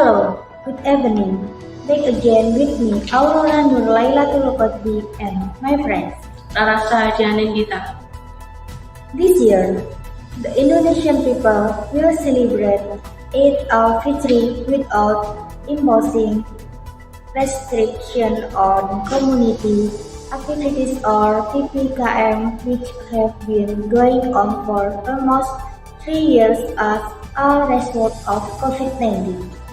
Hello, good evening. Back again with me, Aurora Nurlailatul Qadbi and my friends. Rasa Janendita. This year, the Indonesian people will celebrate Eid al-Fitr without imposing restriction on community activities or PPKM, which have been going on for almost 3 years as a result of COVID-19.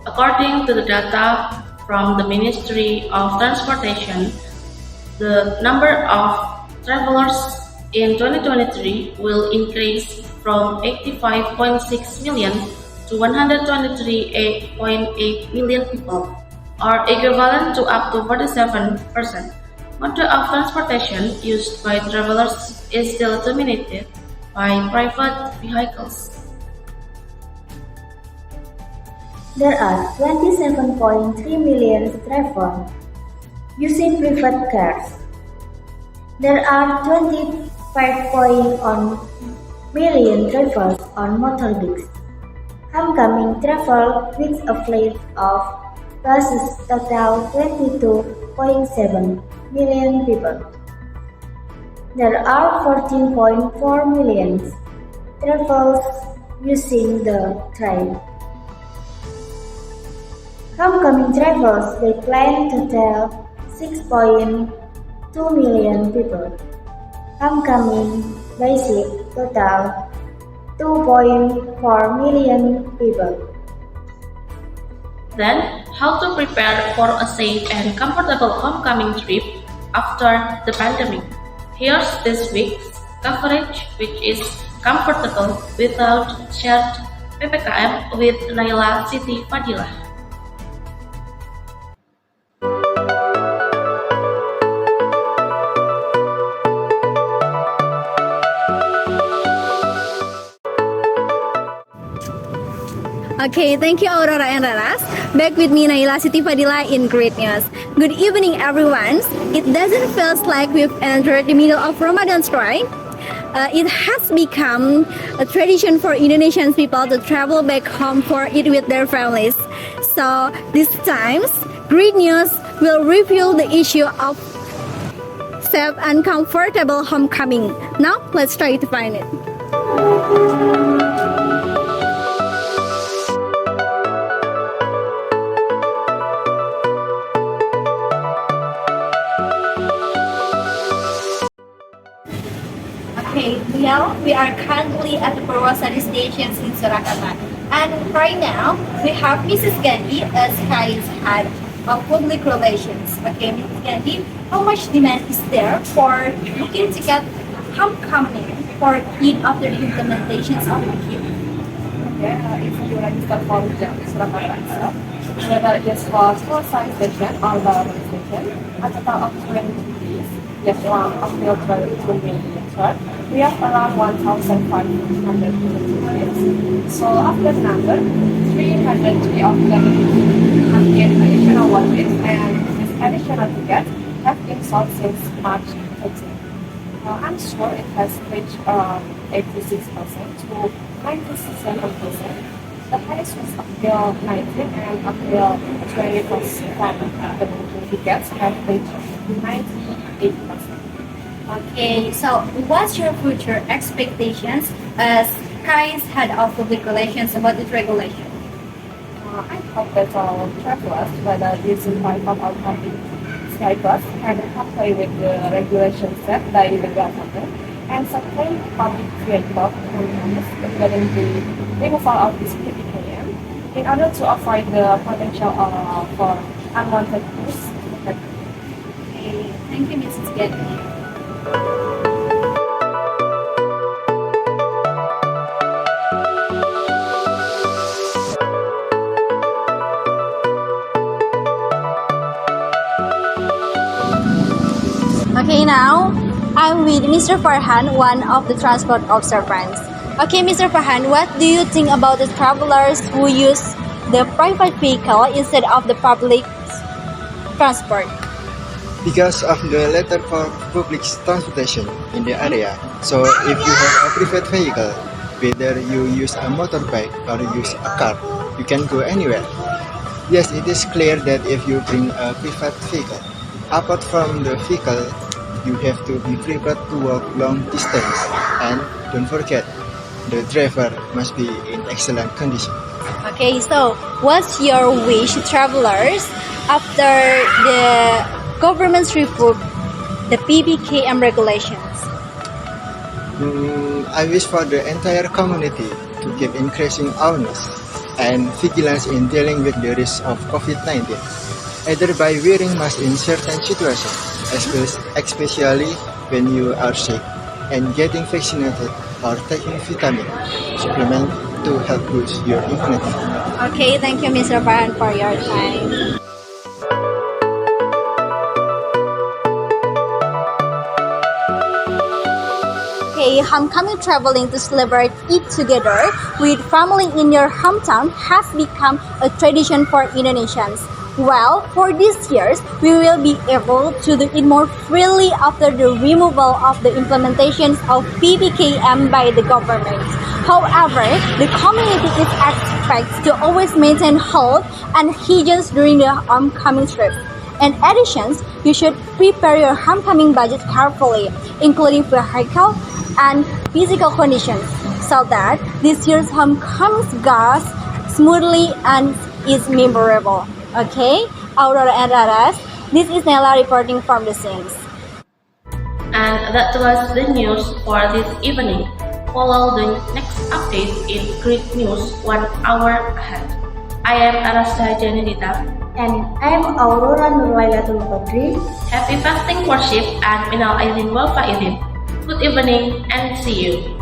According to the data from the Ministry of Transportation, the number of travelers in 2023 will increase from 85.6 million to 123.8 million people, or equivalent to up to 47%. Mode of transportation used by travelers is still dominated by private vehicles. There are 27.3 million travelers using private cars. There are 25.1 million travelers on motorbikes. Homecoming travel with a fleet of buses total 22.7 million people. There are 14.4 million travelers using the train. Homecoming travelers they plan total 6.2 million people. Homecoming basic total 2.4 million people. Then, how to prepare for a safe and comfortable homecoming trip after the pandemic? Here's this week's coverage, which is comfortable without shared PPKM with Naila Siti Fadilah. Okay, thank you Aurora and Raras. Back with me Naila Siti Fadila in Great News. Good evening everyone. It doesn't feel like we've entered the middle of Ramadan, right? It has become a tradition for Indonesian people to travel back home for Eid with their families. So this time, Great News will review the issue of safe and comfortable homecoming. Now, let's try to find it. Okay, now we are currently at the Purwasari station in Surakarta. And right now, we have Mrs. Gandhi as Sky's head of public relations. Okay, Mrs. Gandhi, how much demand is there for booking ticket homecoming for Eid after the implementations of the queue? Okay, if you register for the Surakarta itself, whether it is for small size station or the station, a total of 20 days, yes, around April 2023, we have around 1,500 tickets. So after the number, 303 of them have gained additional watches, and these additional tickets have been sold since March 13. I'm sure it has reached 86% to 97%. The highest was April 19 and April 21st, the tickets have reached 98%. Okay, so what's your future expectations as Sky's head of public relations about this regulation? I hope that all travelers, whether using private or public Skybus, can comply with the regulations set by the government and supply public vehicle companies regarding the removal of this PPKM in order to avoid the potential for unwanted use. Okay, thank you, Mrs. Gandhi. Okay, now I'm with Mr. Farhan, one of the transport observers. Okay, Mr. Farhan, what do you think about the travelers who use the private vehicle instead of the public transport? Because of the lack of public transportation in the area, so if you have a private vehicle, Whether you use a motorbike or use a car, you can go anywhere. Yes, it is clear that if you bring a private vehicle, apart from the vehicle, you have to be prepared to walk long distance. And don't forget, the driver must be in excellent condition. Okay, so what's your wish, travelers, after the government's revoked the PBKM regulations? I wish for the entire community to keep increasing awareness and vigilance in dealing with the risk of COVID-19, either by wearing masks in certain situations, especially when you are sick, and getting vaccinated or taking vitamin supplement to help boost your immunity. Okay, thank you, Mr. Farhan, for your time. Okay, homecoming traveling to celebrate it together with family in your hometown has become a tradition for Indonesians. Well, for these years, we will be able to do it more freely after the removal of the implementations of PBKM by the government. However, the community is expected to always maintain health and hygiene during the homecoming trip. In addition, you should prepare your homecoming budget carefully, including vehicle and physical conditions, so that this year's homecoming goes smoothly and is memorable. Okay, Aurora and Raras, this is Nella reporting from the scenes. And that was the news for this evening. Follow the next update in Great News 1 hour ahead. I am Arasta Janidita. And I am Aurora Nurlailatul Qadri. Happy fasting worship and Minal Aidin wal Faidin. Good evening and see you.